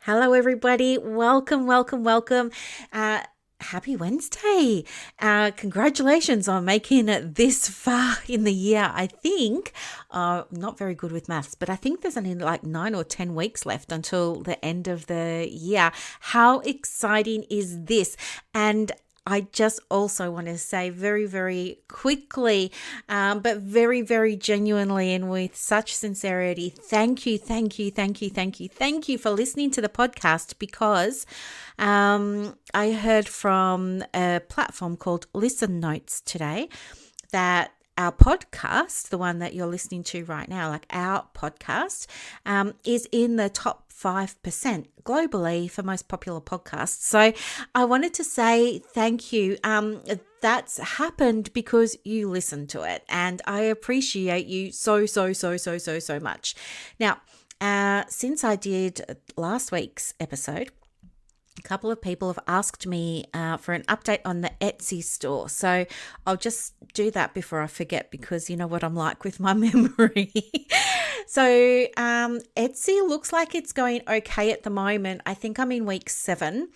Hello, everybody. Welcome, welcome, welcome. Happy Wednesday. Congratulations on making it this far in the year. I think, not very good with maths, but I think there's only like 9 or 10 weeks left until the end of the year. How exciting is this? And I just also want to say very, very quickly, but very, very genuinely and with such sincerity, thank you, thank you, thank you, thank you, thank you for listening to the podcast because I heard from a platform called Listen Notes today that our podcast, the one that you're listening to right now, like our podcast, is in the top 5% globally for most popular podcasts. So I wanted to say thank you. That's happened because you listened to it, and I appreciate you so much. Now, since I did last week's episode, a couple of people have asked me for an update on the Etsy store. So I'll just do that before I forget because you know what I'm like with my memory. So Etsy looks like it's going okay at the moment. I think I'm in week 7.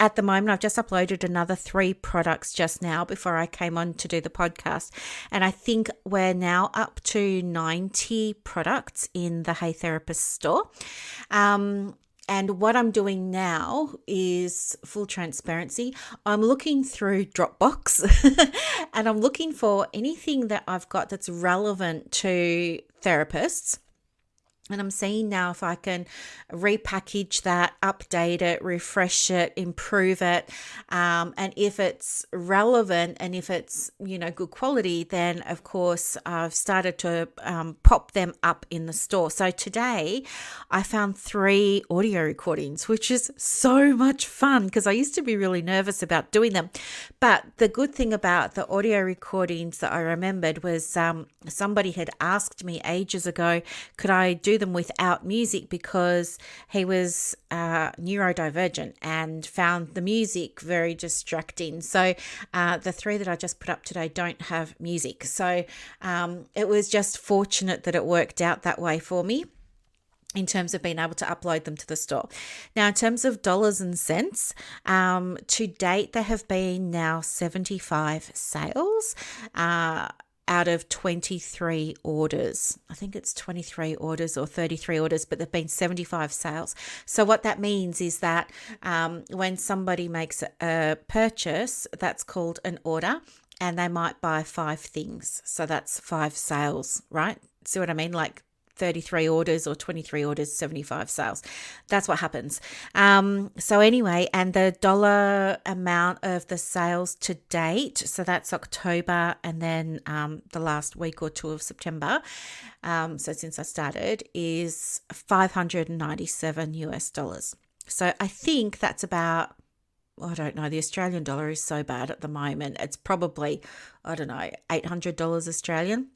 At the moment, I've just uploaded another 3 products just now before I came on to do the podcast. And I think we're now up to 90 products in the Hey Therapist store. And what I'm doing now is full transparency. I'm looking through Dropbox and I'm looking for anything that I've got that's relevant to therapists. And I'm seeing now if I can repackage that, update it, refresh it, improve it. And if it's relevant and if it's, good quality, then of course I've started to pop them up in the store. So today I found 3 audio recordings, which is so much fun because I used to be really nervous about doing them. But the good thing about the audio recordings that I remembered was somebody had asked me ages ago, could I do them without music because he was neurodivergent and found the music very distracting. So the 3 that I just put up today don't have music. So it was just fortunate that it worked out that way for me in terms of being able to upload them to the store. Now, in terms of dollars and cents, to date, there have been now 75 sales out of 23 orders. I think it's 23 orders or 33 orders, but there've been 75 sales. So what that means is that when somebody makes a purchase, that's called an order, and they might buy 5 things. So that's 5 sales, right? See what I mean? Like 33 orders or 23 orders, 75 sales. That's what happens. So anyway, and the dollar amount of the sales to date, so that's October and then the last week or 2 of September, so since I started, is $597 US. So I think that's about, I don't know, the Australian dollar is so bad at the moment. It's probably, I don't know, $800 Australian,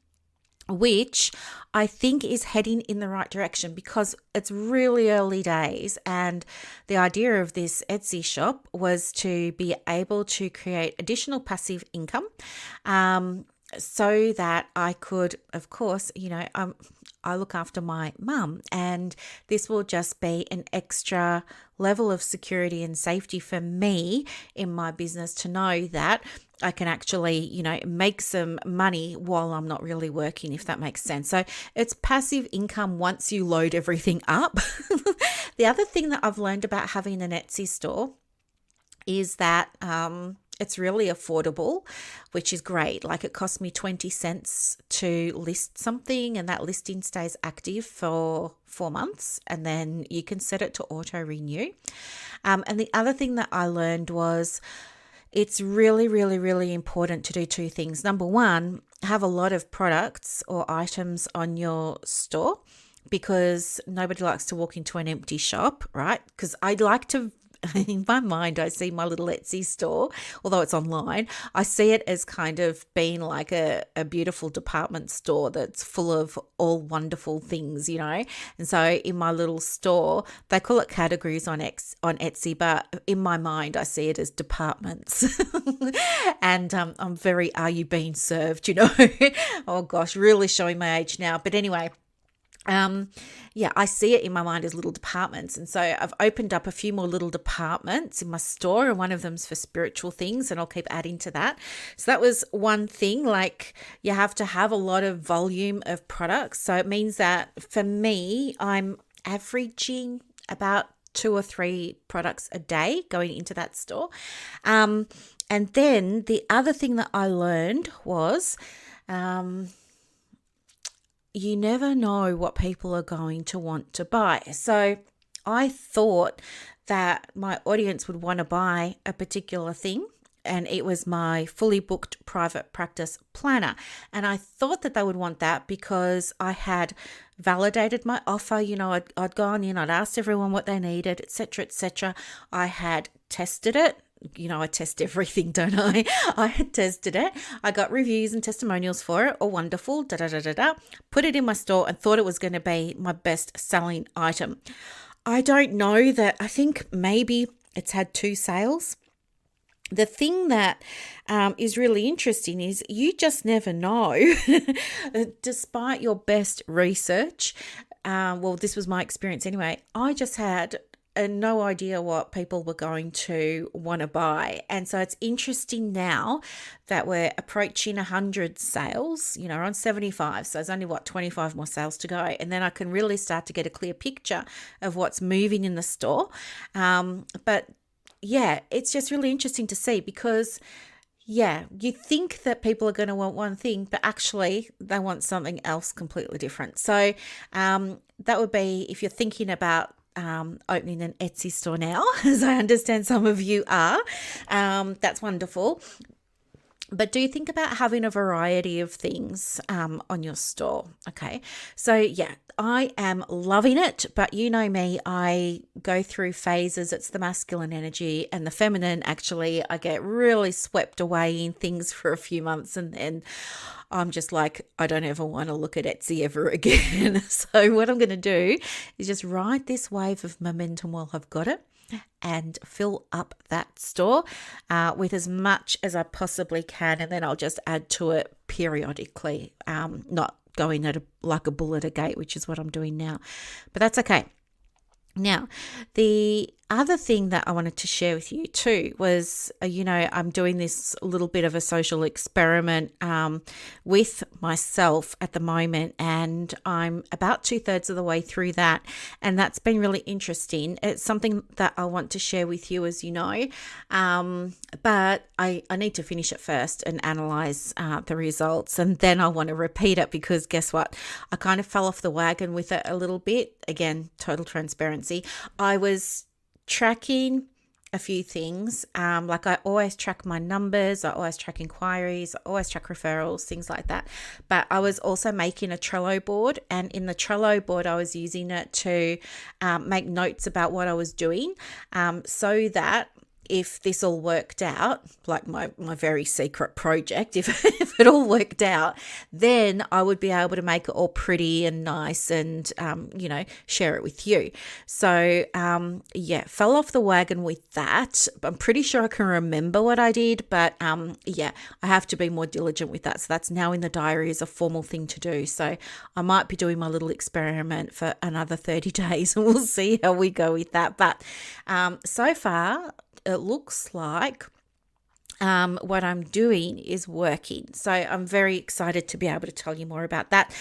which I think is heading in the right direction because it's really early days. And the idea of this Etsy shop was to be able to create additional passive income so that I could, of course, I look after my mum, and this will just be an extra level of security and safety for me in my business to know that I can actually, make some money while I'm not really working, if that makes sense. So it's passive income once you load everything up. The other thing that I've learned about having an Etsy store is that it's really affordable, which is great. Like it cost me 20 cents to list something, and that listing stays active for 4 months, and then you can set it to auto renew. And the other thing that I learned was it's really, really, really important to do 2 things. Number 1, have a lot of products or items on your store because nobody likes to walk into an empty shop, right? Because I'd like to, in my mind, I see my little Etsy store, although it's online, I see it as kind of being like a beautiful department store that's full of all wonderful things, And so in my little store, they call it categories on Etsy, but in my mind, I see it as departments. And I'm very, are you being served, Oh gosh, really showing my age now. But anyway, Yeah, I see it in my mind as little departments. And so I've opened up a few more little departments in my store, and one of them's for spiritual things, and I'll keep adding to that. So that was one thing. Like, you have to have a lot of volume of products. So it means that for me, I'm averaging about 2 or 3 products a day going into that store. And then the other thing that I learned was, you never know what people are going to want to buy. So I thought that my audience would want to buy a particular thing, and it was my fully booked private practice planner. And I thought that they would want that because I had validated my offer. I'd gone in, I'd asked everyone what they needed, etc., etc. I had tested it. I test everything, don't I? I had tested it. I got reviews and testimonials for it. Oh, wonderful. Put it in my store and thought it was going to be my best selling item. I don't know that. I think maybe it's had 2 sales. The thing that is really interesting is you just never know. Despite your best research, well, this was my experience anyway, I just had no idea what people were going to want to buy. And so it's interesting now that we're approaching 100 sales, we're on 75. So there's only 25 more sales to go. And then I can really start to get a clear picture of what's moving in the store. But yeah, it's just really interesting to see because you think that people are going to want one thing, but actually they want something else completely different. So that would be if you're thinking about opening an Etsy store now, as I understand some of you are. That's wonderful. But do think about having a variety of things on your store. Okay. So yeah, I am loving it, but you know me, I go through phases. It's the masculine energy and the feminine. Actually, I get really swept away in things for a few months and then I'm just like, I don't ever want to look at Etsy ever again. So what I'm going to do is just ride this wave of momentum while I've got it and fill up that store with as much as I possibly can. And then I'll just add to it periodically, not going at like a bull at a gate, which is what I'm doing now. But that's okay. Now, the other thing that I wanted to share with you too was, I'm doing this little bit of a social experiment with myself at the moment, and I'm about 2/3 of the way through that, and that's been really interesting. It's something that I want to share with you, as you know, but I need to finish it first and analyze the results, and then I want to repeat it because guess what? I kind of fell off the wagon with it a little bit. Again, total transparency. I was tracking a few things. Like I always track my numbers, I always track inquiries, I always track referrals, things like that. But I was also making a Trello board, and in the Trello board, I was using it to make notes about what I was doing, so that if this all worked out, like my very secret project, if it all worked out, then I would be able to make it all pretty and nice and, share it with you. So, fell off the wagon with that. I'm pretty sure I can remember what I did, but I have to be more diligent with that. So that's now in the diary as a formal thing to do. So I might be doing my little experiment for another 30 days and we'll see how we go with that. But so far, it looks like what I'm doing is working. So I'm very excited to be able to tell you more about that.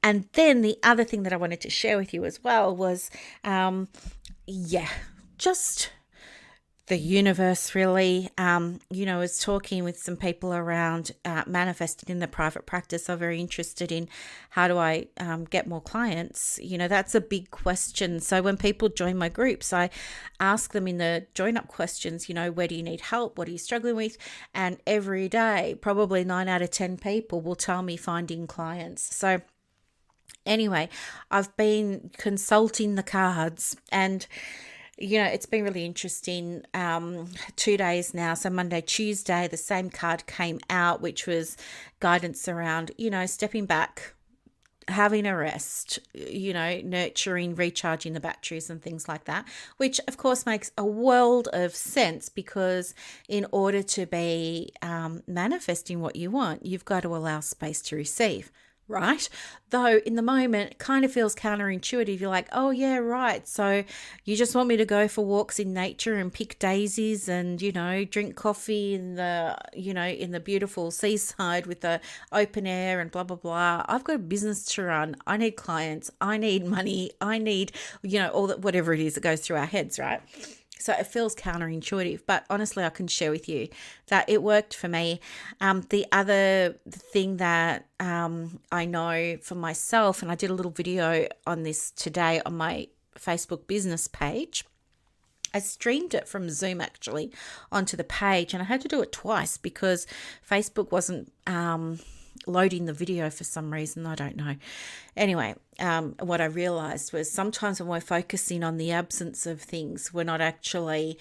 And then the other thing that I wanted to share with you as well was, just the universe really. I was talking with some people around manifesting in the private practice. I'm very interested in how do I get more clients. That's a big question. So when people join my groups, I ask them in the join up questions, where do you need help? What are you struggling with? And every day, probably 9 out of 10 people will tell me finding clients. So anyway, I've been consulting the cards and it's been really interesting. 2 days now. So Monday, Tuesday, the same card came out, which was guidance around, stepping back, having a rest, nurturing, recharging the batteries and things like that, which of course makes a world of sense because in order to be manifesting what you want, you've got to allow space to receive. right? Though in the moment, it kind of feels counterintuitive. You're like, oh, yeah, right. So you just want me to go for walks in nature and pick daisies and, drink coffee in the beautiful seaside with the open air and blah, blah, blah. I've got a business to run. I need clients. I need money. I need, all that, whatever it is that goes through our heads, right? So it feels counterintuitive, but honestly, I can share with you that it worked for me. The other thing that I know for myself, and I did a little video on this today on my Facebook business page. I streamed it from Zoom actually onto the page, and I had to do it twice because Facebook wasn't loading the video for some reason. I don't know. Anyway, what I realized was sometimes when we're focusing on the absence of things, we're not actually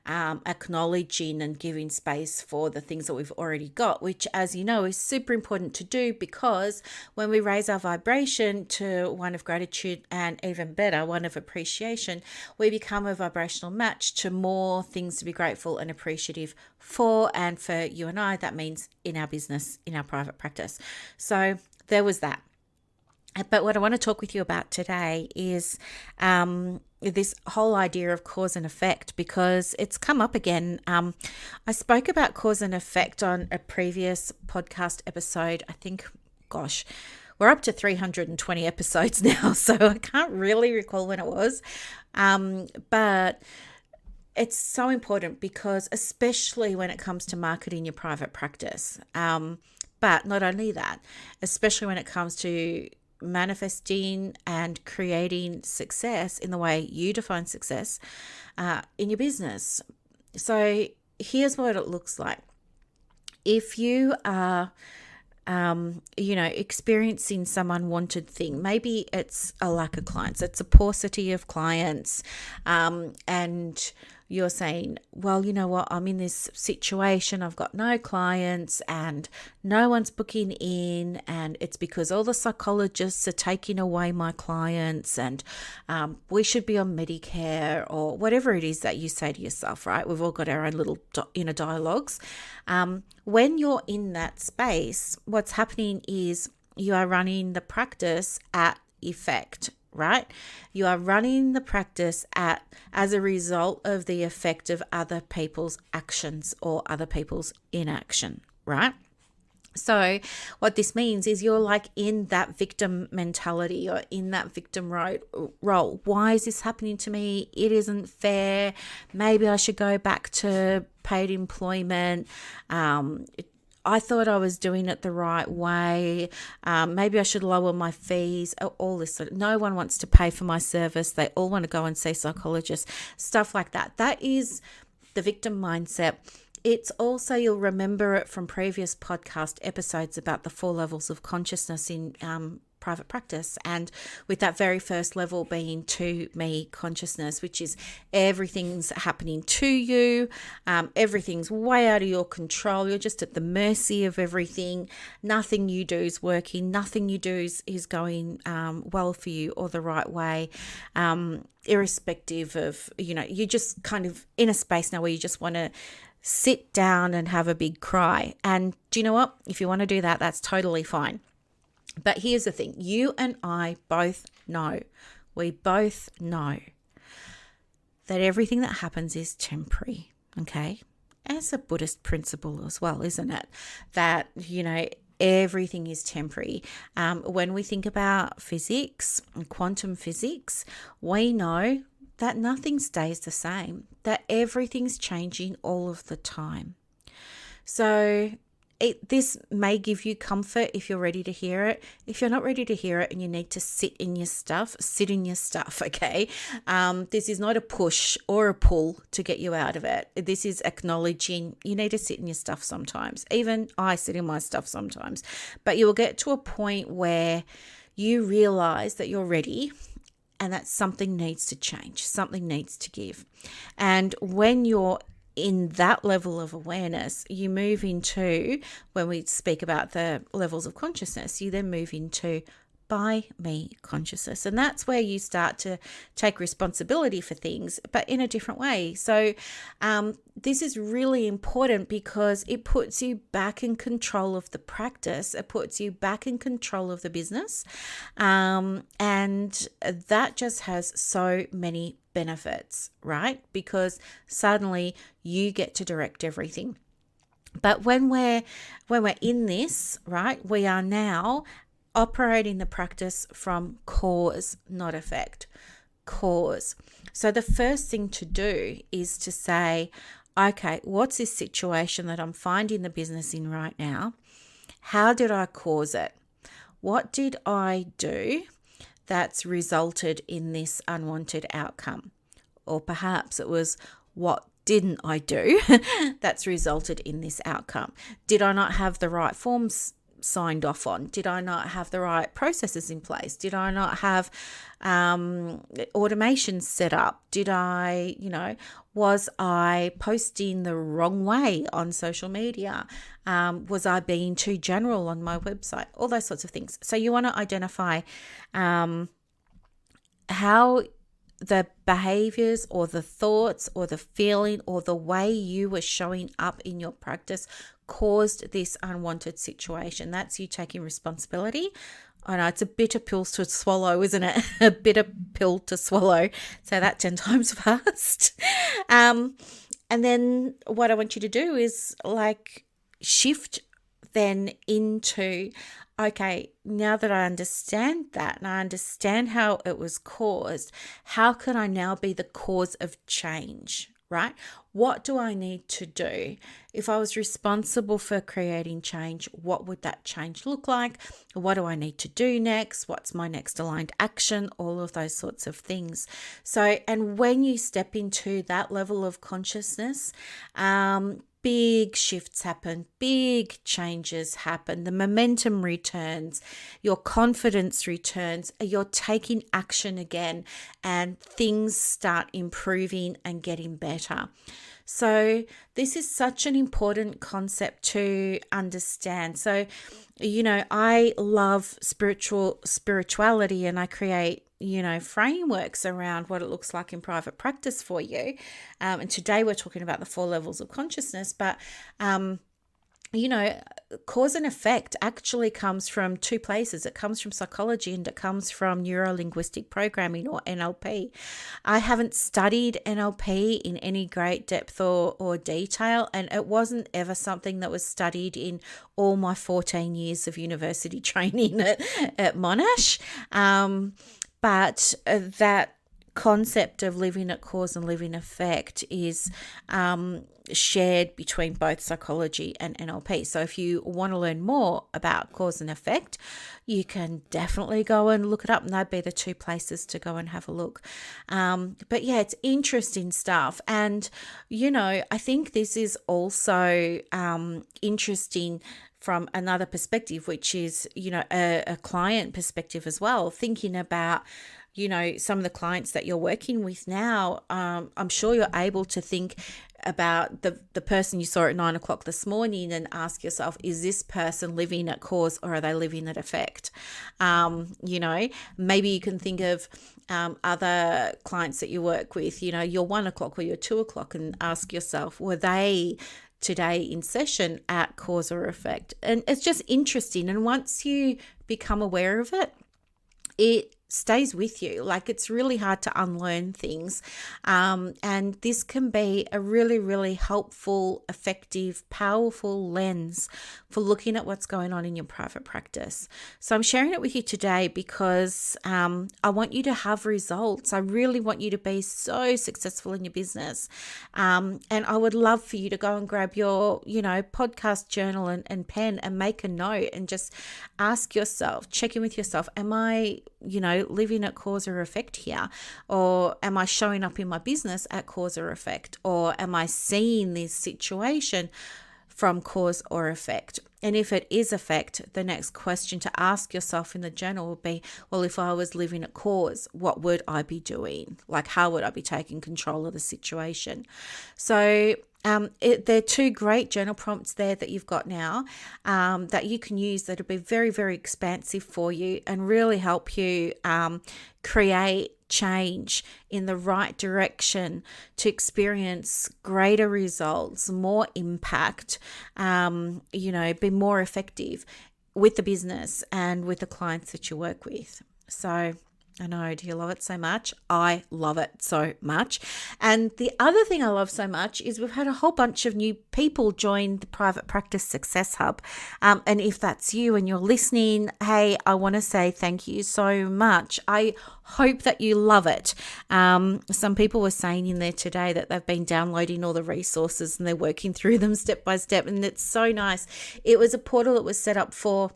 acknowledging and giving space for the things that we've already got, which, as you know, is super important to do, because when we raise our vibration to one of gratitude and even better, one of appreciation, we become a vibrational match to more things to be grateful and appreciative for. And for you and I, that means in our business, in our private practice. So there was that. But what I want to talk with you about today is this whole idea of cause and effect, because it's come up again. I spoke about cause and effect on a previous podcast episode. I think, gosh, we're up to 320 episodes now, so I can't really recall when it was. But it's so important because especially when it comes to marketing your private practice. But not only that, especially when it comes to manifesting and creating success in the way you define success in your business. So here's what it looks like. If you are experiencing some unwanted thing, maybe it's a lack of clients, it's a paucity of clients, and you're saying, well, you know what, I'm in this situation, I've got no clients and no one's booking in, and it's because all the psychologists are taking away my clients, and we should be on Medicare, or whatever it is that you say to yourself, right? We've all got our own little inner dialogues. When you're in that space, what's happening is you are running the practice at effect, right? You are running the practice as a result of the effect of other people's actions or other people's inaction, right? So what this means is you're like in that victim mentality or in that victim role. Why is this happening to me? It isn't fair. Maybe I should go back to paid employment. I thought I was doing it the right way. Maybe I should lower my fees. All this no one wants to pay for my service. They all want to go and see psychologists, stuff like that. That is the victim mindset. It's also, you'll remember it from previous podcast episodes about the 4 levels of consciousness in private practice, and with that very first level being to me consciousness, which is everything's happening to you, everything's way out of your control, you're just at the mercy of everything, nothing you do is working, nothing you do is going well for you or the right way, irrespective of, you're just kind of in a space now where you just want to sit down and have a big cry. And do you know what? If you want to do that, that's totally fine. But here's the thing. You and I both know, we both know that everything that happens is temporary, okay? As a Buddhist principle as well, isn't it? That, everything is temporary. When we think about physics, quantum physics, we know that nothing stays the same, that everything's changing all of the time. So this may give you comfort if you're ready to hear it. If you're not ready to hear it and you need to sit in your stuff, okay? This is not a push or a pull to get you out of it. This is acknowledging you need to sit in your stuff sometimes. Even I sit in my stuff sometimes. But you will get to a point where you realize that you're ready and that something needs to change, something needs to give. And when you're in that level of awareness, you move into, when we speak about the levels of consciousness, you then move into by me consciousness. And that's where you start to take responsibility for things, but in a different way. So this is really important because it puts you back in control of the practice. It puts you back in control of the business. And that just has so many benefits, right? Because suddenly you get to direct everything. But when we're in this, right, we are now operating the practice from cause, not effect. Cause. So the first thing to do is to say, okay, what's this situation that I'm finding the business in right now? How did I cause it? What did I do that's resulted in this unwanted outcome? Or perhaps it was, what didn't I do that's resulted in this outcome? Did I not have the right forms signed off on? Did I not have the right processes in place? Did I not have automation set up? Did I, was I posting the wrong way on social media? Was I being too general on my website? All those sorts of things. So you want to identify how the behaviors or the thoughts or the feeling or the way you were showing up in your practice caused this unwanted situation. That's you taking responsibility. I know it's a bitter pill to swallow, isn't it? A bitter pill to swallow. Say that 10 times fast. And then what I want you to do is shift then into, okay, now that I understand that and I understand how it was caused, how can I now be the cause of change, right? What do I need to do? If I was responsible for creating change, what would that change look like? What do I need to do next? What's my next aligned action? All of those sorts of things. So, and when you step into that level of consciousness, big shifts happen, big changes happen, the momentum returns, your confidence returns, you're taking action again, and things start improving and getting better. So this is such an important concept to understand. So, I love spirituality, and I create frameworks around what it looks like in private practice for you. And today we're talking about the 4 levels of consciousness, but cause and effect actually comes from 2 places. It comes from psychology and it comes from neuro-linguistic programming, or NLP. I haven't studied NLP in any great depth or detail, and it wasn't ever something that was studied in all my 14 years of university training at Monash. But that concept of living at cause and living effect is shared between both psychology and NLP. So if you want to learn more about cause and effect, you can definitely go and look it up, and that'd be the 2 places to go and have a look. But yeah, it's interesting stuff. And, I think this is also interesting from another perspective, which is, a client perspective as well, thinking about, some of the clients that you're working with now. I'm sure you're able to think about the person you saw at 9 o'clock this morning and ask yourself, is this person living at cause or are they living at effect? Maybe you can think of other clients that you work with, your 1 o'clock or your 2 o'clock, and ask yourself, were they today in session at cause or effect? And it's just interesting. And once you become aware of it, it stays with you. It's really hard to unlearn things. And this can be a really, really helpful, effective, powerful lens for looking at what's going on in your private practice. So I'm sharing it with you today because I want you to have results. I really want you to be so successful in your business. And I would love for you to go and grab your, podcast journal and pen and make a note and just ask yourself, check in with yourself. Am I, living at cause or effect here? Or am I showing up in my business at cause or effect? Or am I seeing this situation from cause or effect? And if it is effect, the next question to ask yourself in the journal would be, well, if I was living at cause, what would I be doing? How would I be taking control of the situation? So there are two great journal prompts there that you've got now that you can use that'll be very, very expansive for you and really help you create change in the right direction to experience greater results, more impact, be more effective with the business and with the clients that you work with. So I know, do you love it so much? I love it so much. And the other thing I love so much is we've had a whole bunch of new people join the Private Practice Success Hub. And if that's you and you're listening, hey, I want to say thank you so much. I hope that you love it. Some people were saying in there today that they've been downloading all the resources and they're working through them step by step. And it's so nice. It was a portal that was set up for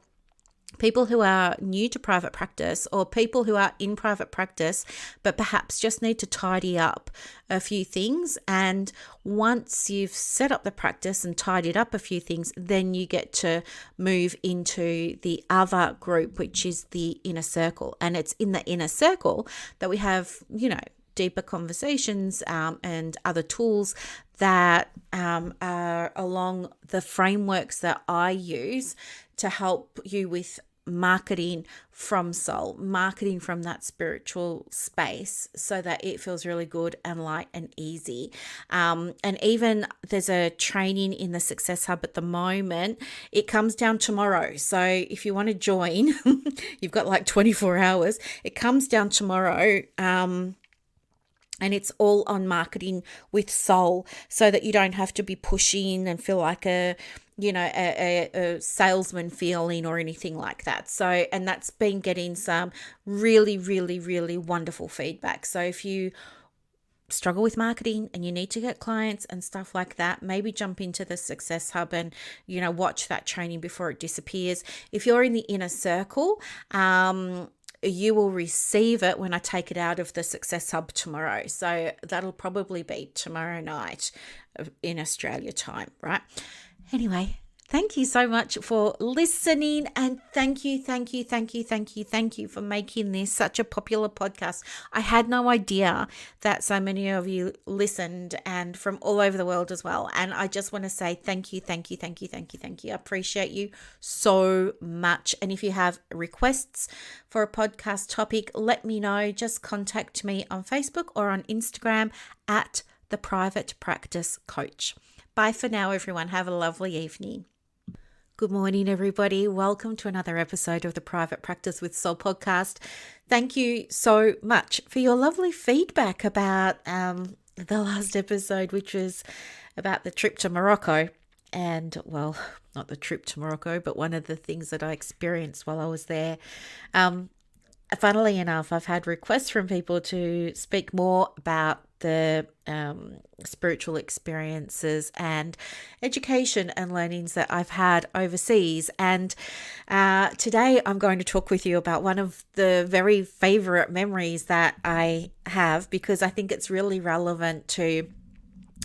people who are new to private practice or people who are in private practice but perhaps just need to tidy up a few things. And once you've set up the practice and tidied up a few things, then you get to move into the other group, which is the inner circle. And it's in the inner circle that we have, deeper conversations and other tools that are along the frameworks that I use to help you with marketing from soul, marketing from that spiritual space so that it feels really good and light and easy. And even there's a training in the Success Hub at the moment. It comes down tomorrow. So if you want to join, you've got like 24 hours. It comes down tomorrow. And it's all on marketing with soul so that you don't have to be pushing and feel like a salesman feeling or anything like that. So, and that's been getting some really, really, really wonderful feedback. So if you struggle with marketing and you need to get clients and stuff like that, maybe jump into the Success Hub and, watch that training before it disappears. If you're in the inner circle, you will receive it when I take it out of the Success Hub tomorrow. So that'll probably be tomorrow night in Australia time, right? Anyway, thank you so much for listening, and thank you for making this such a popular podcast. I had no idea that so many of you listened, and from all over the world as well. And I just want to say thank you. I appreciate you so much. And if you have requests for a podcast topic, let me know. Just contact me on Facebook or on Instagram at The Private Practice Coach. Bye for now, everyone. Have a lovely evening. Good morning, everybody. Welcome to another episode of the Private Practice with Soul podcast. Thank you so much for your lovely feedback about the last episode, which was about the trip to Morocco. And, well, not the trip to Morocco, but one of the things that I experienced while I was there. Funnily enough, I've had requests from people to speak more about the spiritual experiences and education and learnings that I've had overseas. And today I'm going to talk with you about one of the very favorite memories that I have, because I think it's really relevant to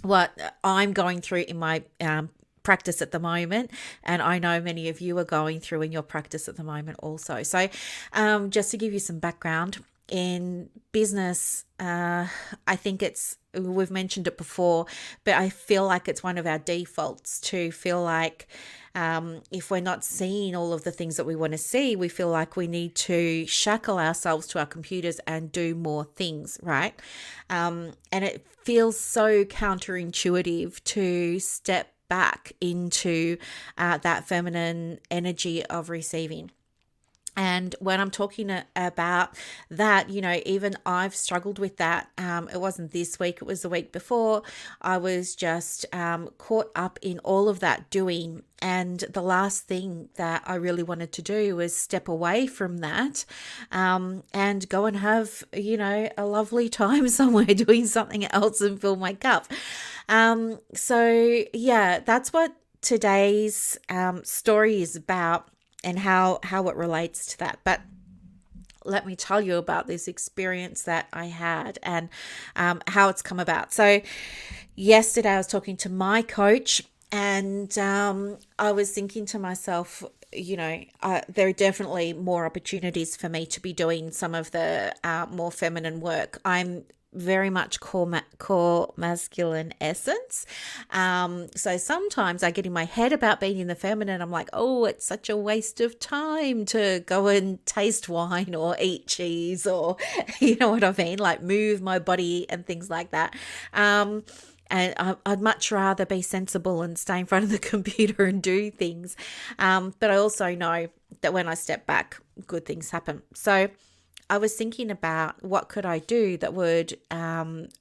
what I'm going through in my practice at the moment, and I know many of you are going through in your practice at the moment also. So just to give you some background in business, I think we've mentioned it before, but I feel like it's one of our defaults to feel like if we're not seeing all of the things that we want to see, we feel like we need to shackle ourselves to our computers and do more things, right? And it feels so counterintuitive to step back into that feminine energy of receiving. And when I'm talking about that, even I've struggled with that. It wasn't this week, it was the week before. I was just caught up in all of that doing. And the last thing that I really wanted to do was step away from that and go and have, a lovely time somewhere doing something else and fill my cup. So, yeah, that's what today's story is about, and how it relates to that. But let me tell you about this experience that I had and how it's come about. So yesterday I was talking to my coach, and I was thinking to myself, there are definitely more opportunities for me to be doing some of the more feminine work. I'm very much core masculine essence. So sometimes I get in my head about being in the feminine. I'm like, oh, it's such a waste of time to go and taste wine or eat cheese or, you know what I mean? Like move my body and things like that. And I'd much rather be sensible and stay in front of the computer and do things. But I also know that when I step back, good things happen. So I was thinking about what could I do that would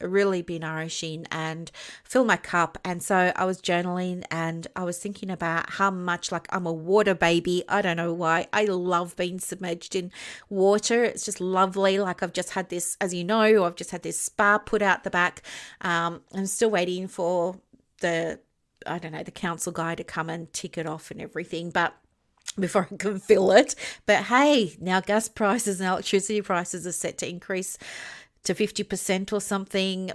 really be nourishing and fill my cup. And so I was journaling and I was thinking about how much, like, I'm a water baby. I don't know why. I love being submerged in water. It's just lovely. Like, I've just had this, as you know, I've just had this spa put out the back. I'm still waiting for the council guy to come and tick it off and everything. But before I can fill it. But hey, now gas prices and electricity prices are set to increase to 50% or something.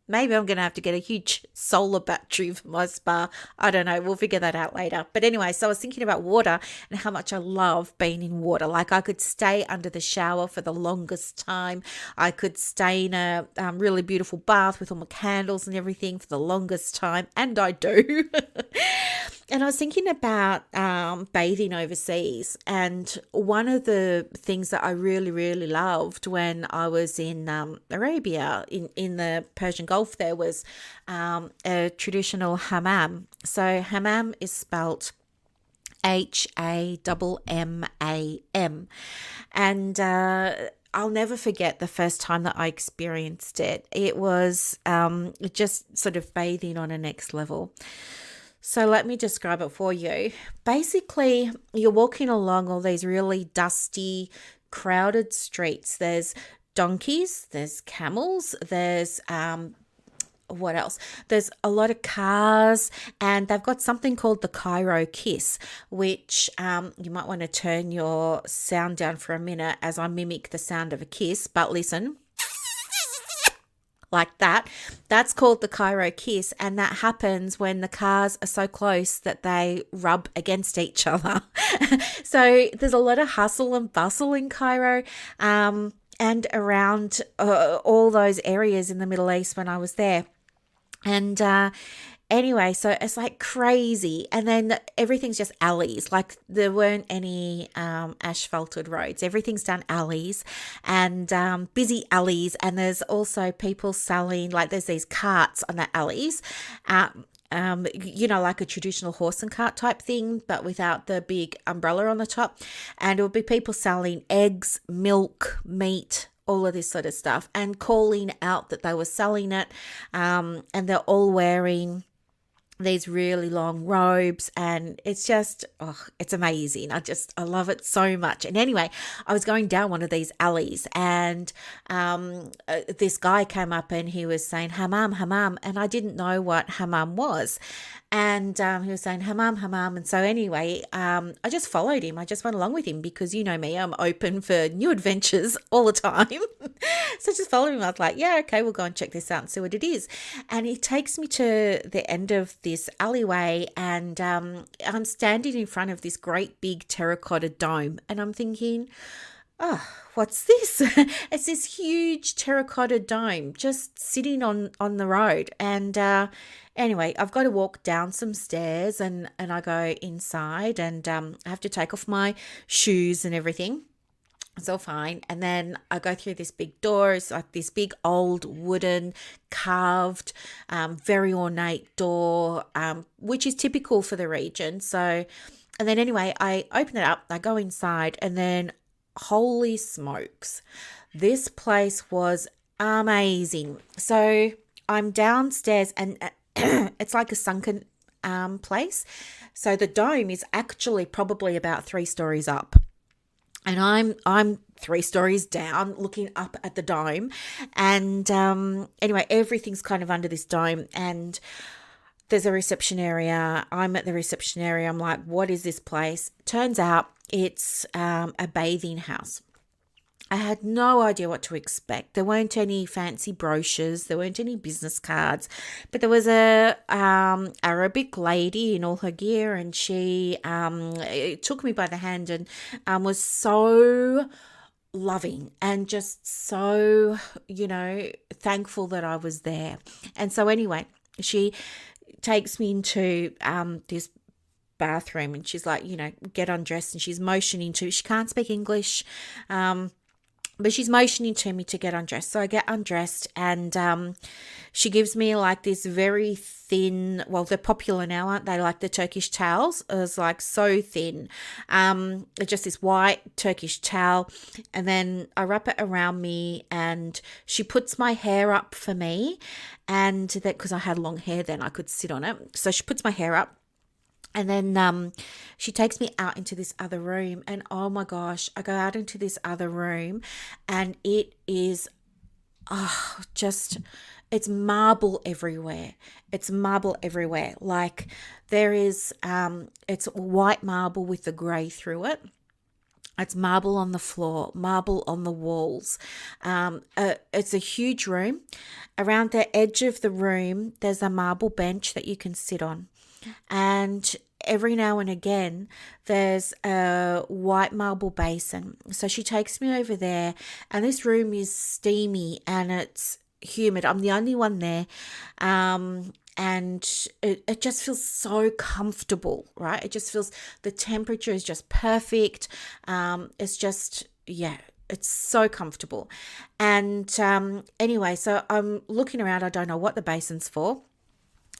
Maybe I'm going to have to get a huge solar battery for my spa. I don't know. We'll figure that out later. But anyway, so I was thinking about water and how much I love being in water. Like, I could stay under the shower for the longest time. I could stay in a really beautiful bath with all my candles and everything for the longest time. And I do. And I was thinking about bathing overseas. And one of the things that I really, really loved when I was in Arabia, in the Persian Gulf, there was a traditional hammam. So hammam is spelt HAMMAM. And I'll never forget the first time that I experienced it. It was just sort of bathing on a next level. So let me describe it for you. Basically, you're walking along all these really dusty, crowded streets. There's donkeys, there's camels, there's what else? There's a lot of cars, and they've got something called the Cairo Kiss, which you might want to turn your sound down for a minute as I mimic the sound of a kiss, but listen. Like that. That's called the Cairo Kiss, and that happens when the cars are so close that they rub against each other. So there's a lot of hustle and bustle in Cairo and around all those areas in the Middle East when I was there. And anyway, so it's like crazy. And then everything's just alleys. Like, there weren't any asphalted roads. Everything's done alleys and busy alleys. And there's also people selling, like, there's these carts on the alleys. Like a traditional horse and cart type thing, but without the big umbrella on the top. And it would be people selling eggs, milk, meat, all of this sort of stuff, and calling out that they were selling it. And they're all wearing these really long robes, and it's just, it's amazing. I love it so much. And anyway, I was going down one of these alleys, and this guy came up and he was saying hammam, hammam, and I didn't know what hammam was. And he was saying hammam, hammam. And so anyway, I just followed him. I just went along with him because, you know me, I'm open for new adventures all the time. So I just followed him. I was like, yeah, okay, we'll go and check this out and see what it is. And he takes me to the end of this alleyway, and I'm standing in front of this great big terracotta dome, and I'm thinking, oh, what's this? It's this huge terracotta dome just sitting on the road. And anyway, I've got to walk down some stairs, and I go inside, and I have to take off my shoes and everything. It's all fine. And then I go through this big door. It's like this big old wooden carved, very ornate door, which is typical for the region. So, and then anyway, I open it up, I go inside, and then holy smokes, this place was amazing. So I'm downstairs, and it's like a sunken place. So the dome is actually probably about 3 stories up. And I'm 3 stories down looking up at the dome. And anyway, everything's kind of under this dome. And there's a reception area. I'm at the reception area. I'm like, what is this place? Turns out it's a bathing house. I had no idea what to expect. There weren't any fancy brochures. There weren't any business cards. But there was a Arabic lady in all her gear, and she took me by the hand and was so loving and just so, thankful that I was there. And so anyway, she takes me into this bathroom and she's like, get undressed, and she's motioning to, she can't speak English, but she's motioning to me to get undressed. So I get undressed, and she gives me like this very thin, well, they're popular now, aren't they? Like the Turkish towels. It was like so thin. Just this white Turkish towel. And then I wrap it around me, and she puts my hair up for me. And that, because I had long hair then, I could sit on it. So she puts my hair up. And then she takes me out into this other room, and oh my gosh, I go out into this other room, and it is it's marble everywhere. It's marble everywhere. Like there is, it's white marble with the grey through it. It's marble on the floor, marble on the walls. It's a huge room. Around the edge of the room, there's a marble bench that you can sit on. And every now and again, there's a white marble basin. So she takes me over there, and this room is steamy and it's humid. I'm the only one there. And it just feels so comfortable, right? It just feels, the temperature is just perfect. It's just, yeah, it's so comfortable. And anyway, so I'm looking around. I don't know what the basin's for.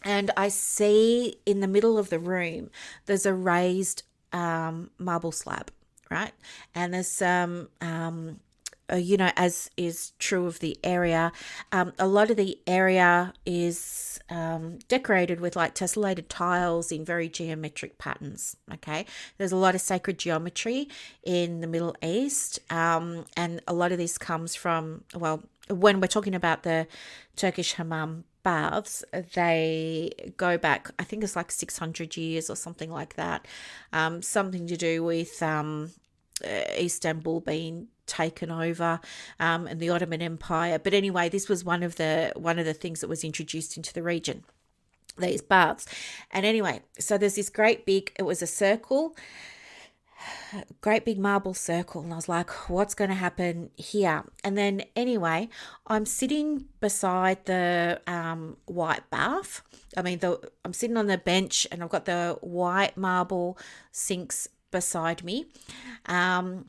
And I see in the middle of the room, there's a raised marble slab, right? And there's some, as is true of the area, a lot of the area is decorated with like tessellated tiles in very geometric patterns, okay? There's a lot of sacred geometry in the Middle East, and a lot of this comes from, well, when we're talking about the Turkish hammam baths, they go back, I think it's like 600 years or something like that. Something to do with Istanbul being taken over, and the Ottoman Empire. But anyway, this was one of the things that was introduced into the region, these baths. And anyway, so there's this great big, it was a circle, great big marble circle, and I was like, what's going to happen here? And then anyway, I'm sitting beside the white bath. I'm sitting on the bench, and I've got the white marble sinks beside me, and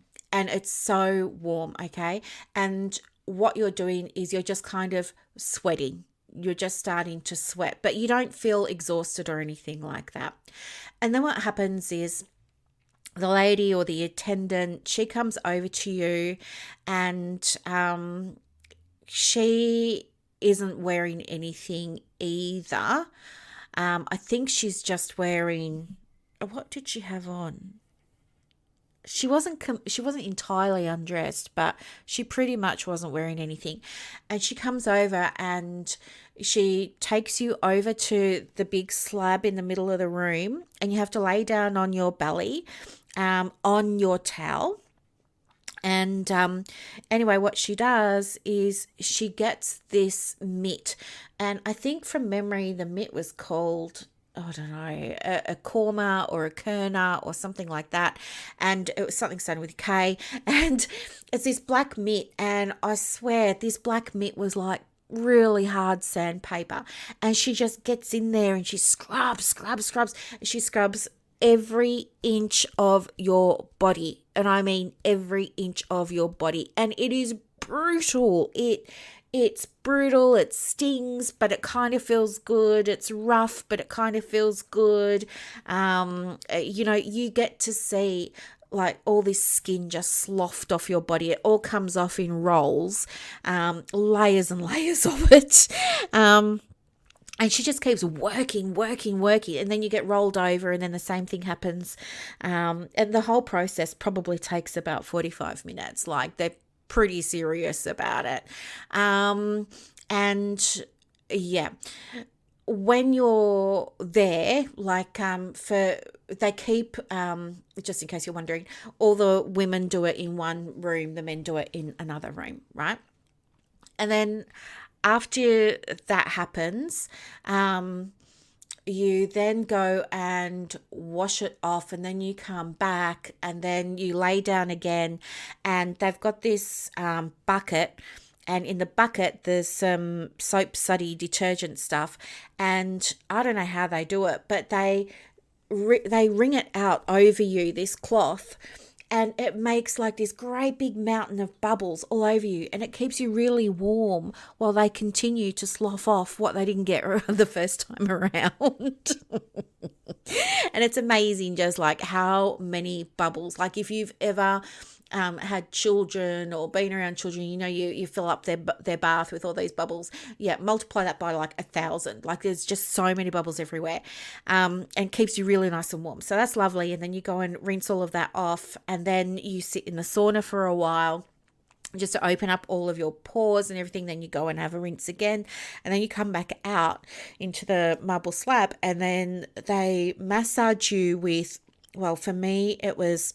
it's so warm, okay? And what you're doing is you're just kind of sweating. You're just starting to sweat, but you don't feel exhausted or anything like that. And then what happens is the lady or the attendant, she comes over to you, and she isn't wearing anything either. I think she's just wearing, what did she have on? She wasn't entirely undressed, but she pretty much wasn't wearing anything. And she comes over and she takes you over to the big slab in the middle of the room, and you have to lay down on your belly, on your towel. And anyway, what she does is she gets this mitt, and I think from memory the mitt was called, I don't know, a korma or a kerna or something like that, and it was something starting with a K, and it's this black mitt, and I swear this black mitt was like really hard sandpaper, and she just gets in there and she scrubs, she scrubs every inch of your body, and I mean every inch of your body, and it is brutal. It's brutal, it stings, but it kind of feels good. It's rough, but it kind of feels good. You get to see like all this skin just sloughed off your body. It all comes off in rolls, layers and layers of it. And she just keeps working. And then you get rolled over, and then the same thing happens. And the whole process probably takes about 45 minutes. Like, they're pretty serious about it. And yeah, when you're there, like, they keep, just in case you're wondering, all the women do it in one room, the men do it in another room, right? And then after that happens, you then go and wash it off, and then you come back and then you lay down again, and they've got this bucket, and in the bucket there's some soap suddy detergent stuff, and I don't know how they do it, but they wring it out over you, this cloth, and it makes like this great big mountain of bubbles all over you, and it keeps you really warm while they continue to slough off what they didn't get the first time around. And it's amazing just like how many bubbles, like if you've ever had children or been around children, you fill up their bath with all these bubbles. Yeah, multiply that by like 1,000. Like there's just so many bubbles everywhere, and keeps you really nice and warm. So that's lovely. And then you go and rinse all of that off, and then you sit in the sauna for a while, just to open up all of your pores and everything. Then you go and have a rinse again, and then you come back out into the marble slab, and then they massage you with, well, for me it was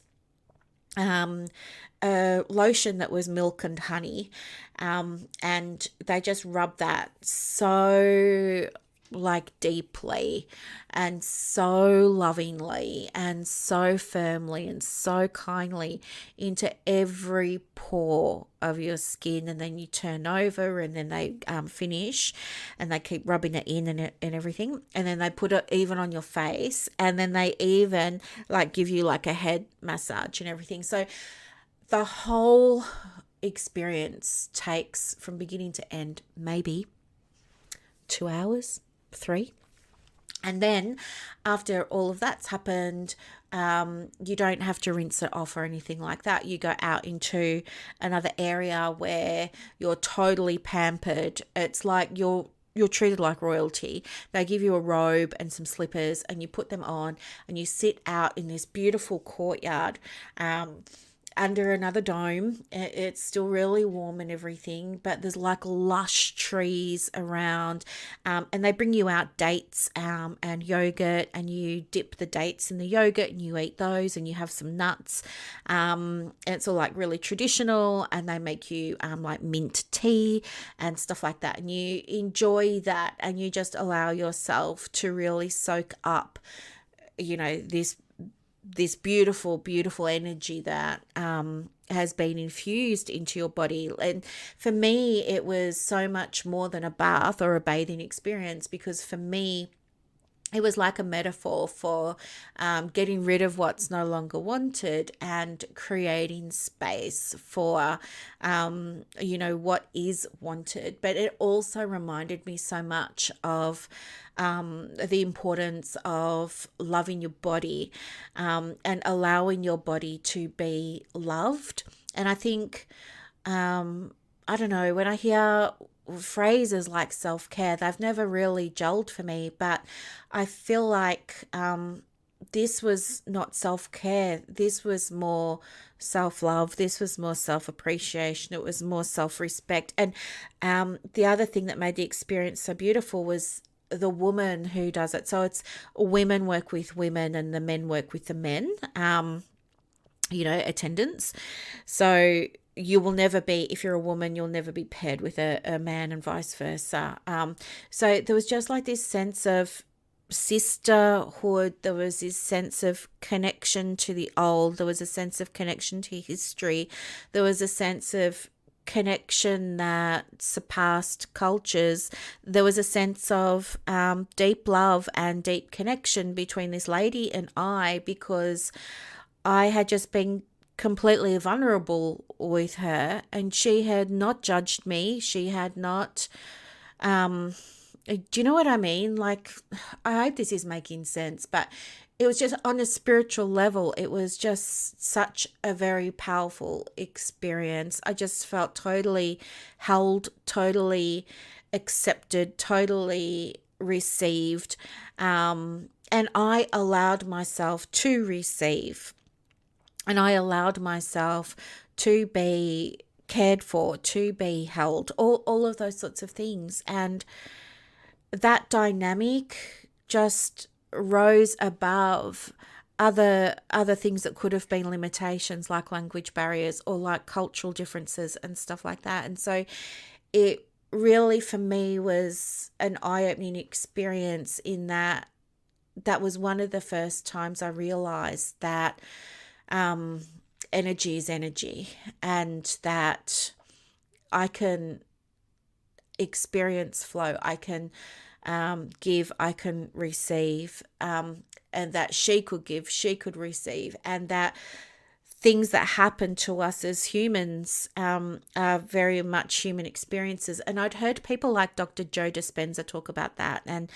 a lotion that was milk and honey, and they just rub that so like deeply and so lovingly and so firmly and so kindly into every pore of your skin, and then you turn over, and then they finish, and they keep rubbing it in and everything, and then they put it even on your face, and then they even like give you like a head massage and everything. So the whole experience takes from beginning to end maybe 2 hours, 3. And then after all of that's happened, you don't have to rinse it off or anything like that. You go out into another area where you're totally pampered. It's like you're treated like royalty. They give you a robe and some slippers, and you put them on, and you sit out in this beautiful courtyard, under another dome. It's still really warm and everything, but there's like lush trees around, and they bring you out dates and yogurt, and you dip the dates in the yogurt and you eat those, and you have some nuts, and it's all like really traditional, and they make you like mint tea and stuff like that, and you enjoy that, and you just allow yourself to really soak up this beautiful, beautiful energy that has been infused into your body. And for me, it was so much more than a bath or a bathing experience, because for me, it was like a metaphor for getting rid of what's no longer wanted and creating space for, what is wanted. But it also reminded me so much of the importance of loving your body, and allowing your body to be loved. And I think, I don't know, when I hear phrases like self-care, they've never really gelled for me, but I feel like this was not self-care. This was more self-love. This was more self-appreciation. It was more self-respect. And the other thing that made the experience so beautiful was the woman who does it. So it's women work with women and the men work with the men, attendants. So you will never be, if you're a woman, you'll never be paired with a man, and vice versa. So there was just like this sense of sisterhood. There was this sense of connection to the old. There was a sense of connection to history. There was a sense of connection that surpassed cultures. There was a sense of deep love and deep connection between this lady and I, because I had just been completely vulnerable with her, and she had not judged me. She had not, do you know what I mean? Like, I hope this is making sense, but it was just on a spiritual level. It was just such a very powerful experience. I just felt totally held, totally accepted, totally received. And I allowed myself to receive, and I allowed myself to be cared for, to be held, all of those sorts of things. And that dynamic just rose above other things that could have been limitations, like language barriers or like cultural differences and stuff like that. And so it really, for me, was an eye-opening experience in that that was one of the first times I realized that energy is energy, and that I can experience flow. I can give, I can receive, and that she could give, she could receive, and that things that happen to us as humans are very much human experiences. And I'd heard people like Dr. Joe Dispenza talk about that. And,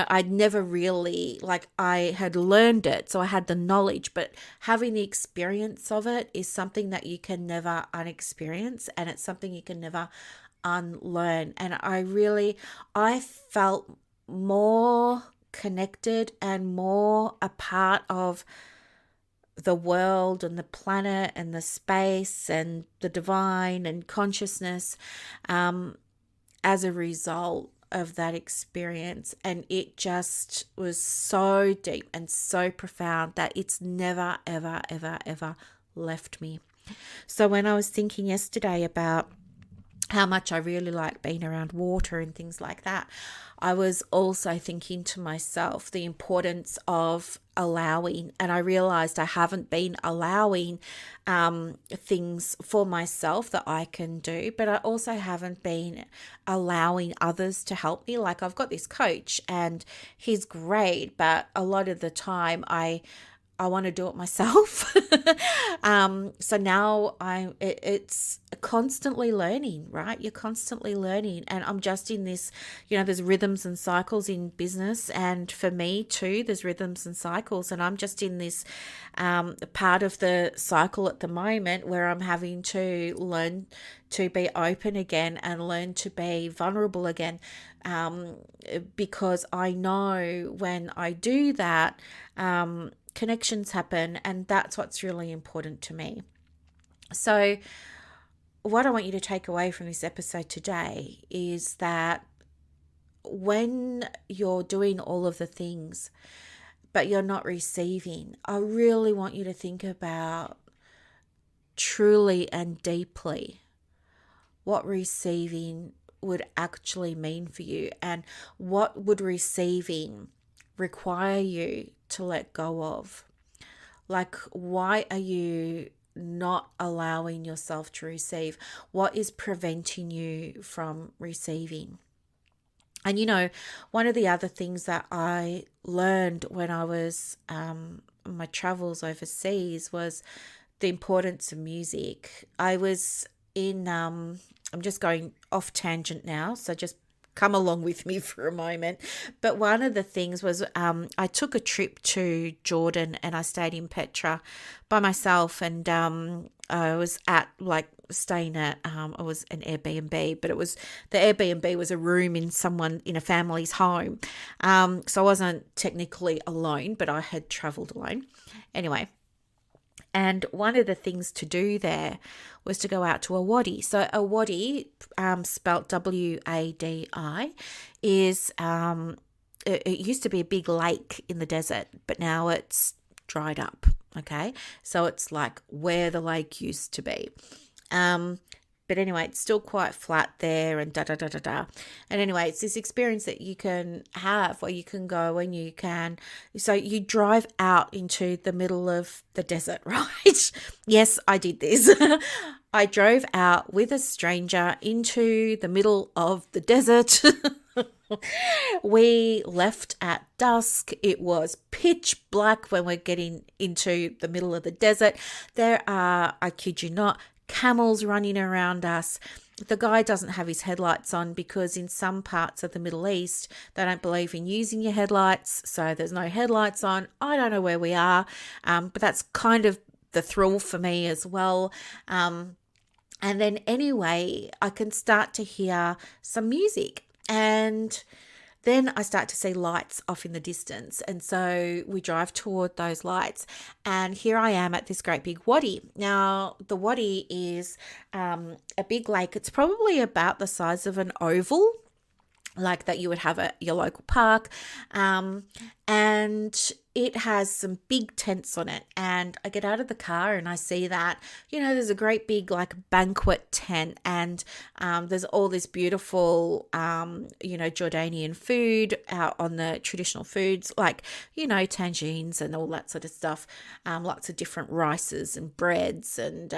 I'd never really, I had learned it, so I had the knowledge, but having the experience of it is something that you can never unexperience, and it's something you can never unlearn. And I felt more connected and more a part of the world and the planet and the space and the divine and consciousness as a result of that experience. And it just was so deep and so profound that it's never, ever, ever, ever left me. So when I was thinking yesterday about how much I really like being around water and things like that, I was also thinking to myself the importance of allowing, and I realized I haven't been allowing things for myself that I can do, but I also haven't been allowing others to help me. Like, I've got this coach and he's great, but a lot of the time I want to do it myself. So now it's constantly learning, right? You're constantly learning. And I'm just in this, there's rhythms and cycles in business. And for me too, there's rhythms and cycles. And I'm just in this part of the cycle at the moment where I'm having to learn to be open again and learn to be vulnerable again. Because I know when I do that, connections happen, and that's what's really important to me. So what I want you to take away from this episode today is that when you're doing all of the things but you're not receiving, I really want you to think about truly and deeply what receiving would actually mean for you, and what would receiving require you to let go of. Like, why are you not allowing yourself to receive? What is preventing you from receiving? And one of the other things that I learned when I was on my travels overseas was the importance of music. I was in I'm just going off tangent now, so just come along with me for a moment. But one of the things was I took a trip to Jordan and I stayed in Petra by myself, and I was staying at it was an Airbnb, but the Airbnb was a room in a family's home. So I wasn't technically alone, but I had traveled alone. Anyway, and one of the things to do there was to go out to a wadi. So a wadi, spelt W-A-D-I, is it used to be a big lake in the desert, but now it's dried up. Okay, so it's like where the lake used to be. But anyway, it's still quite flat there, and da-da-da-da-da. And anyway, it's this experience that you can have where you can go and you can... So you drive out into the middle of the desert, right? Yes, I did this. I drove out with a stranger into the middle of the desert. We left at dusk. It was pitch black when we're getting into the middle of the desert. There are, I kid you not, camels running around us. The guy doesn't have his headlights on because in some parts of the Middle East, they don't believe in using your headlights. So there's no headlights on. I don't know where we are, but that's kind of the thrill for me as well. And then anyway, I can start to hear some music, and then I start to see lights off in the distance. And so we drive toward those lights. And here I am at this great big wadi. Now, the wadi is a big lake. It's probably about the size of an oval, like that you would have at your local park. And it has some big tents on it, and I get out of the car and I see that, there's a great big like banquet tent, and there's all this beautiful Jordanian food out on the traditional foods, like tangines and all that sort of stuff, lots of different rices and breads and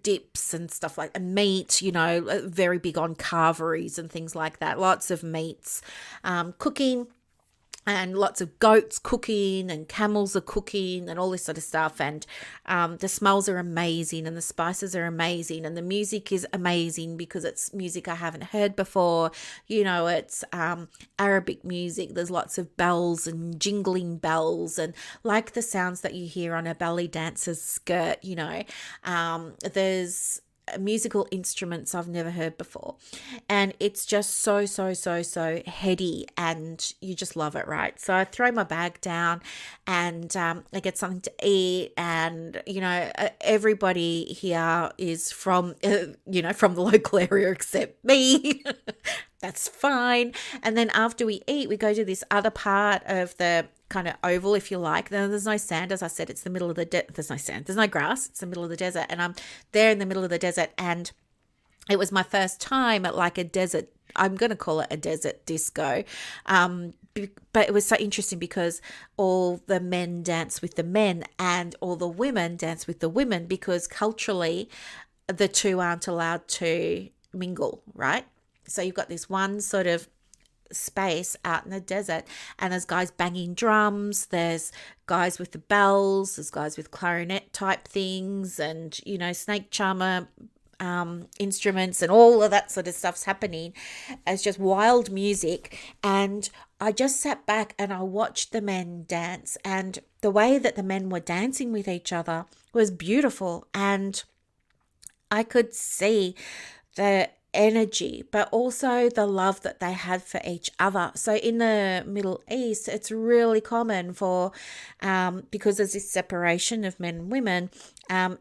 dips and stuff like, and meat, very big on carveries and things like that, lots of meats cooking, and lots of goats cooking, and camels are cooking, and all this sort of stuff. And the smells are amazing, and the spices are amazing, and the music is amazing because it's music I haven't heard before. It's Arabic music. There's lots of bells and jingling bells, and like the sounds that you hear on a belly dancer's skirt. There's musical instruments I've never heard before, and it's just so heady, and you just love it, right? So I throw my bag down, and I get something to eat, and everybody here is from from the local area except me. That's fine. And then after we eat, we go to this other part of the kind of oval, if you like. There's no sand, as I said. It's the middle of the there's no sand, there's no grass, it's the middle of the desert, and I'm there in the middle of the desert. And it was my first time at like a desert, I'm going to call it a desert disco, but it was so interesting because all the men dance with the men and all the women dance with the women, because culturally the two aren't allowed to mingle, right? So you've got this one sort of space out in the desert, and there's guys banging drums, there's guys with the bells, there's guys with clarinet type things, and snake charmer instruments, and all of that sort of stuff's happening. It's just wild music, and I just sat back and I watched the men dance, and the way that the men were dancing with each other was beautiful, and I could see the energy, but also the love that they had for each other. So in the Middle East, it's really common for, because there's this separation of men and women,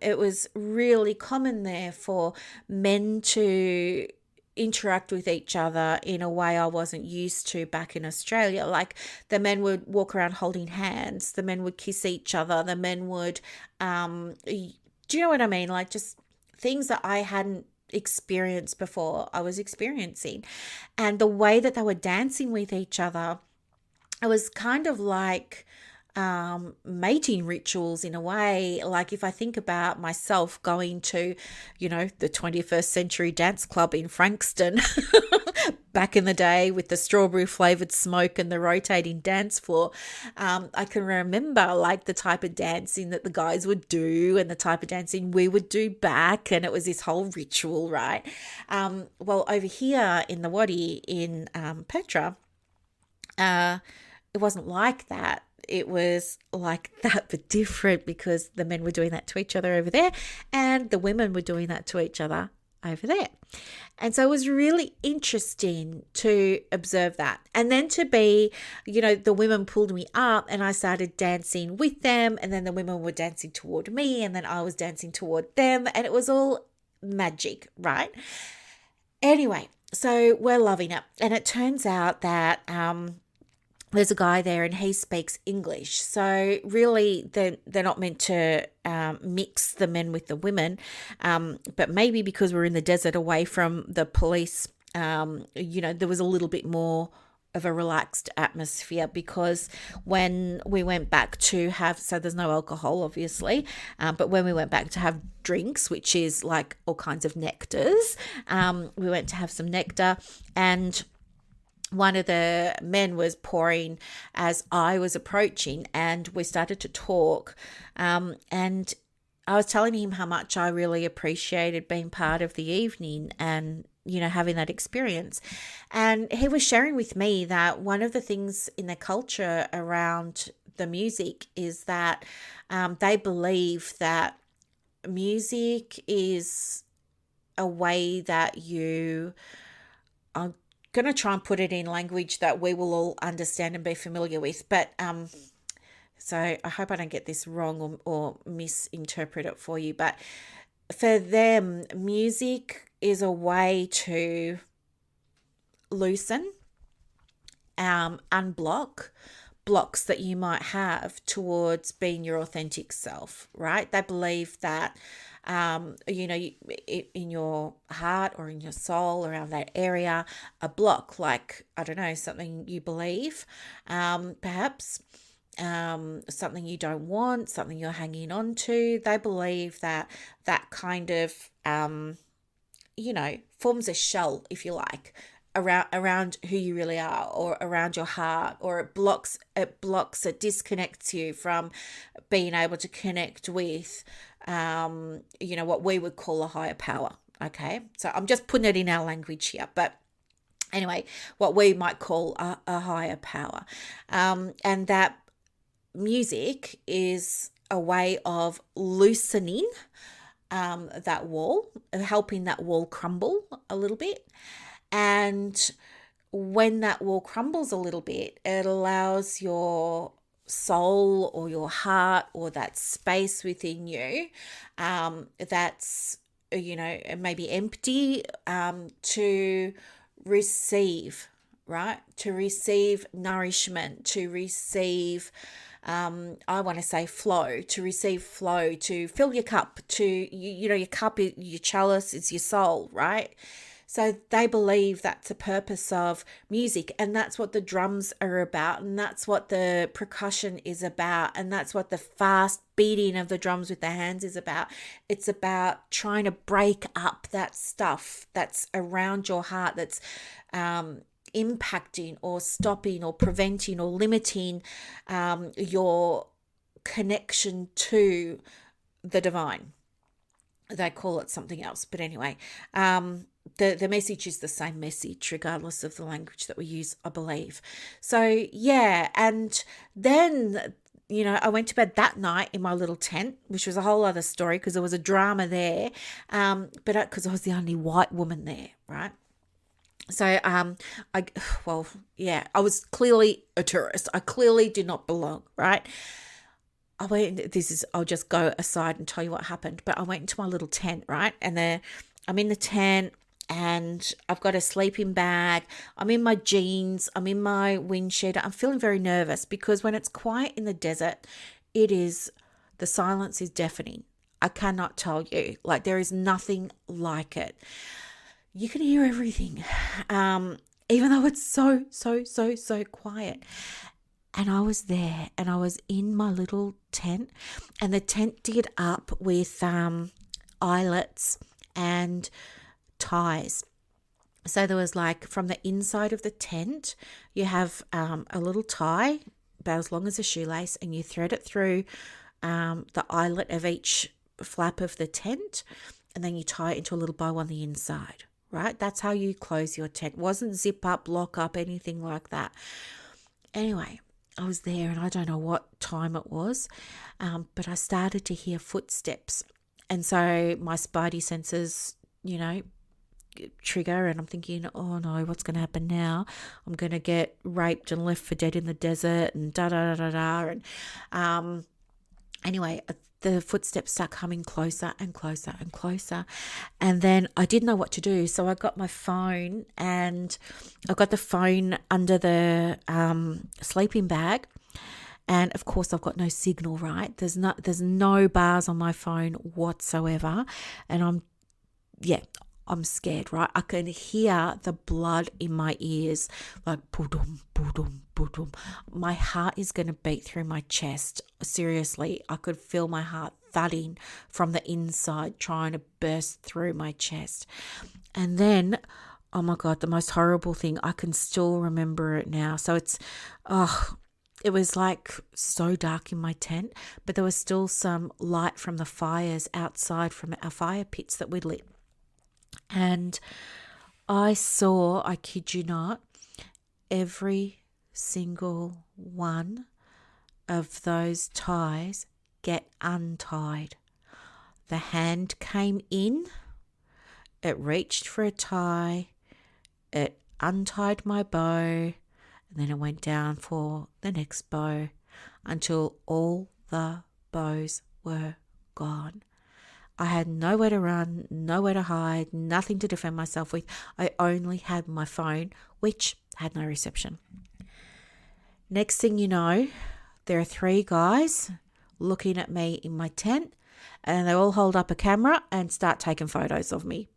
it was really common there for men to interact with each other in a way I wasn't used to back in Australia. Like the men would walk around holding hands, the men would kiss each other, the men would, do you know what I mean? Like just things that I hadn't experienced before I was experiencing. And the way that they were dancing with each other, it was kind of like mating rituals in a way. Like if I think about myself going to, the 21st century dance club in Frankston back in the day with the strawberry flavored smoke and the rotating dance floor, I can remember like the type of dancing that the guys would do and the type of dancing we would do back, and it was this whole ritual, right? Well, over here in the Wadi in Petra, it wasn't like that. It was like that, but different, because the men were doing that to each other over there and the women were doing that to each other over there. And so it was really interesting to observe that. And then to be, the women pulled me up and I started dancing with them, and then the women were dancing toward me, and then I was dancing toward them, and it was all magic, right? Anyway, so we're loving it. And it turns out that there's a guy there and he speaks English. So really they're not meant to mix the men with the women. But maybe because we're in the desert away from the police, there was a little bit more of a relaxed atmosphere, because when we went back to have, so there's no alcohol obviously, but when we went back to have drinks, which is like all kinds of nectars, we went to have some nectar, and one of the men was pouring as I was approaching, and we started to talk, and I was telling him how much I really appreciated being part of the evening and having that experience. And he was sharing with me that one of the things in the culture around the music is that they believe that music is a way that you are going to try and put it in language that we will all understand and be familiar with. But so I hope I don't get this wrong or misinterpret it for you. But for them, music is a way to loosen, unblock, blocks that you might have towards being your authentic self, right? They believe that, in your heart or in your soul around that area, a block, like, I don't know, something you believe, perhaps something you don't want, something you're hanging on to. They believe that that kind of, forms a shell, if you like, around who you really are, or around your heart, or it disconnects you from being able to connect with what we would call a higher power. Okay, so I'm just putting it in our language here, but anyway, what we might call a higher power, and that music is a way of loosening that wall, helping that wall crumble a little bit. And when that wall crumbles a little bit, it allows your soul or your heart or that space within you that's, maybe empty, to receive, right? To receive nourishment, to receive, I want to say flow, to fill your cup, your cup, your chalice is your soul, right? So they believe that's the purpose of music, and that's what the drums are about, and that's what the percussion is about, and that's what the fast beating of the drums with the hands is about. It's about trying to break up that stuff that's around your heart, that's impacting or stopping or preventing or limiting your connection to the divine. They call it something else, but anyway, the message is the same message regardless of the language that we use, I believe. So yeah, and then I went to bed that night in my little tent, which was a whole other story because there was a drama there, but because I was the only white woman there, right? So I was clearly a tourist. I clearly did not belong, right? I'll just go aside and tell you what happened, but I went into my little tent, right? And I'm in the tent, and I've got a sleeping bag. I'm in my jeans. I'm in my wind sheeter. I'm feeling very nervous because when it's quiet in the desert, the silence is deafening. I cannot tell you, like, there is nothing like it. You can hear everything, even though it's so, so, so, so quiet. And I was there, and I was in my little tent, and the tent did up with eyelets and ties. So there was, like, from the inside of the tent, you have a little tie about as long as a shoelace, and you thread it through the eyelet of each flap of the tent, and then you tie it into a little bow on the inside, right? That's how you close your tent. It wasn't zip up, lock up, anything like that. Anyway, I was there, and I don't know what time it was, but I started to hear footsteps. And so my spidey senses, trigger, and I'm thinking, oh no, what's going to happen now? I'm going to get raped and left for dead in the desert, and da-da-da-da-da. And anyway, the footsteps start coming closer and closer and closer. And then I didn't know what to do. So I got my phone, and I got the phone under the sleeping bag. And of course, I've got no signal, right? There's no bars on my phone whatsoever. And I'm scared, right? I can hear the blood in my ears, like boom, boom, boom. My heart is going to beat through my chest. Seriously, I could feel my heart thudding from the inside, trying to burst through my chest. And then, oh my God, the most horrible thing, I can still remember it now. So it was like so dark in my tent, but there was still some light from the fires outside from our fire pits that we'd lit. And I saw, I kid you not, every single one of those ties get untied. The hand came in, it reached for a tie, it untied my bow, and then it went down for the next bow until all the bows were gone. I had nowhere to run, nowhere to hide, nothing to defend myself with. I only had my phone, which had no reception. Next thing you know, there are 3 guys looking at me in my tent, and they all hold up a camera and start taking photos of me.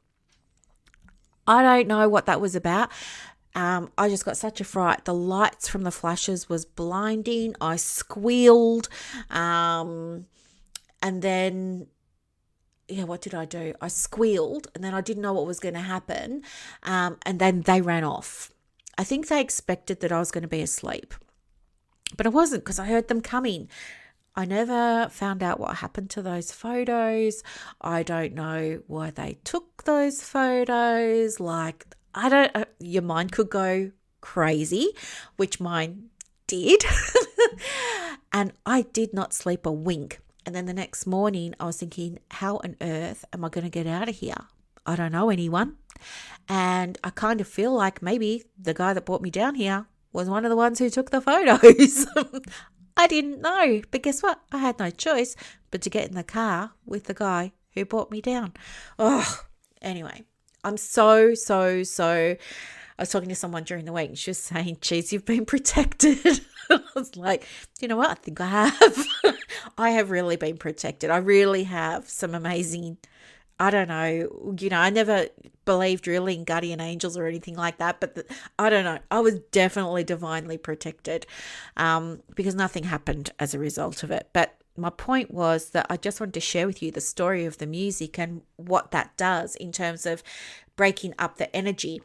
I don't know what that was about. I just got such a fright. The lights from the flashes was blinding. I squealed. And then, what did I do? I squealed, and then I didn't know what was going to happen. And then they ran off. I think they expected that I was going to be asleep. But I wasn't, because I heard them coming. I never found out what happened to those photos. I don't know why they took those photos. Your mind could go crazy, which mine did. And I did not sleep a wink. And then the next morning I was thinking, how on earth am I going to get out of here? I don't know anyone. And I kind of feel like maybe the guy that brought me down here was one of the ones who took the photos. I didn't know, but guess what? I had no choice but to get in the car with the guy who brought me down. Anyway, I'm so. I was talking to someone during the week and she was saying, geez, you've been protected. I was like, you know what? I think I have. I have really been protected. I really have some amazing, I don't know, I never believed really in guardian angels or anything like that, but I don't know. I was definitely divinely protected because nothing happened as a result of it. But my point was that I just wanted to share with you the story of the music and what that does in terms of breaking up the energy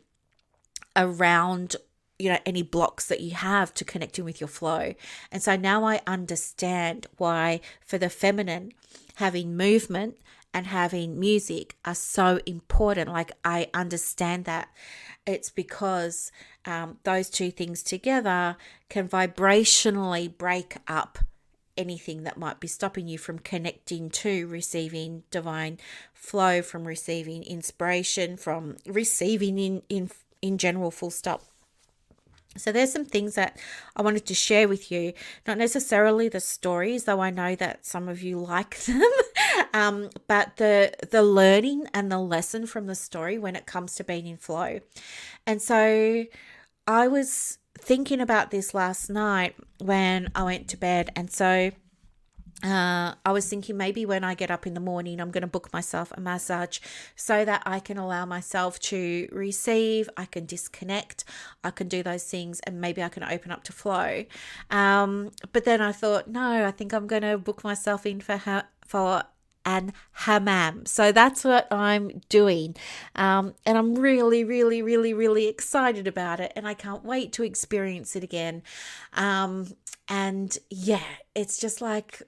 around any blocks that you have to connecting with your flow. And so now I understand why for the feminine, having movement and having music are so important. Like, I understand that. It's because those two things together can vibrationally break up anything that might be stopping you from connecting to receiving divine flow, from receiving inspiration, from receiving in general, full stop. So there's some things that I wanted to share with you, not necessarily the stories, though I know that some of you like them, but the learning and the lesson from the story when it comes to being in flow. And so I was thinking about this last night when I went to bed, and so I was thinking maybe when I get up in the morning, I'm going to book myself a massage so that I can allow myself to receive, I can disconnect, I can do those things, and maybe I can open up to flow. But then I thought, no, I think I'm going to book myself in for an hammam. So that's what I'm doing. And I'm really, really, really, really excited about it. And I can't wait to experience it again. And yeah, it's just like,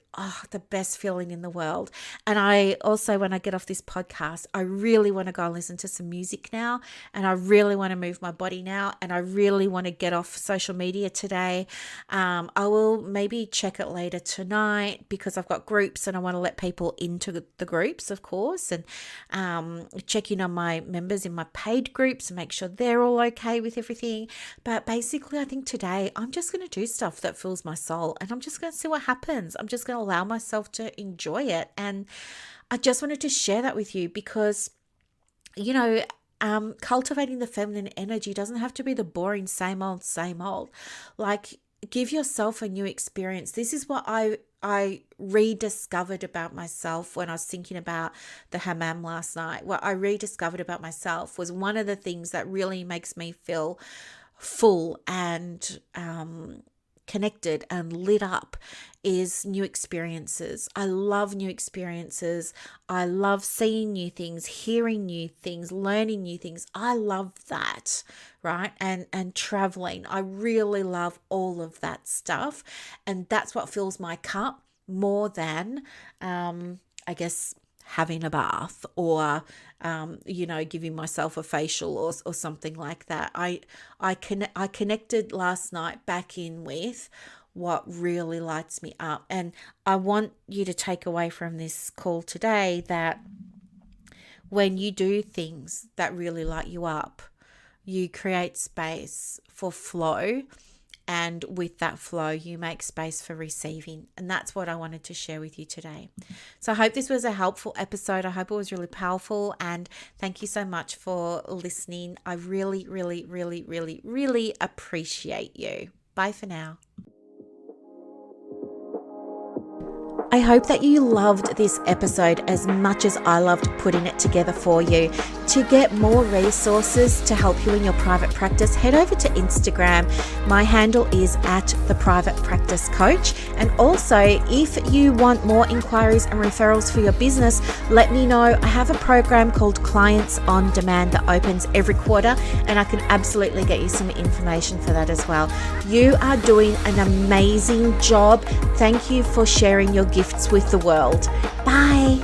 the best feeling in the world. And I also, when I get off this podcast, I really want to go and listen to some music now. And I really want to move my body now. And I really want to get off social media today. I will maybe check it later tonight because I've got groups and I want to let people into the groups, of course. And check in on my members in my paid groups and make sure they're all okay with everything. But basically, I think today I'm just going to do stuff that fills my soul, and I'm just going to see what happens. I'm just going to allow myself to enjoy it. And I just wanted to share that with you because, cultivating the feminine energy doesn't have to be the boring same old. Like, give yourself a new experience. This is what I rediscovered about myself when I was thinking about the hammam last night. What I rediscovered about myself was one of the things that really makes me feel full and connected and lit up is new experiences. I love new experiences. I love seeing new things, hearing new things, learning new things. I love that, right? And traveling. I really love all of that stuff. And that's what fills my cup more than, I guess, having a bath or, giving myself a facial or something like that. I connected last night back in with what really lights me up. And I want you to take away from this call today that when you do things that really light you up, you create space for flow. And with that flow, you make space for receiving. And that's what I wanted to share with you today. So I hope this was a helpful episode. I hope it was really powerful. And thank you so much for listening. I really, really, really, really, really appreciate you. Bye for now. I hope that you loved this episode as much as I loved putting it together for you. To get more resources to help you in your private practice, head over to Instagram. My handle is @theprivatepracticecoach. And also, if you want more inquiries and referrals for your business, let me know. I have a program called Clients on Demand that opens every quarter, and I can absolutely get you some information for that as well. You are doing an amazing job. Thank you for sharing your gifts with the world. Bye.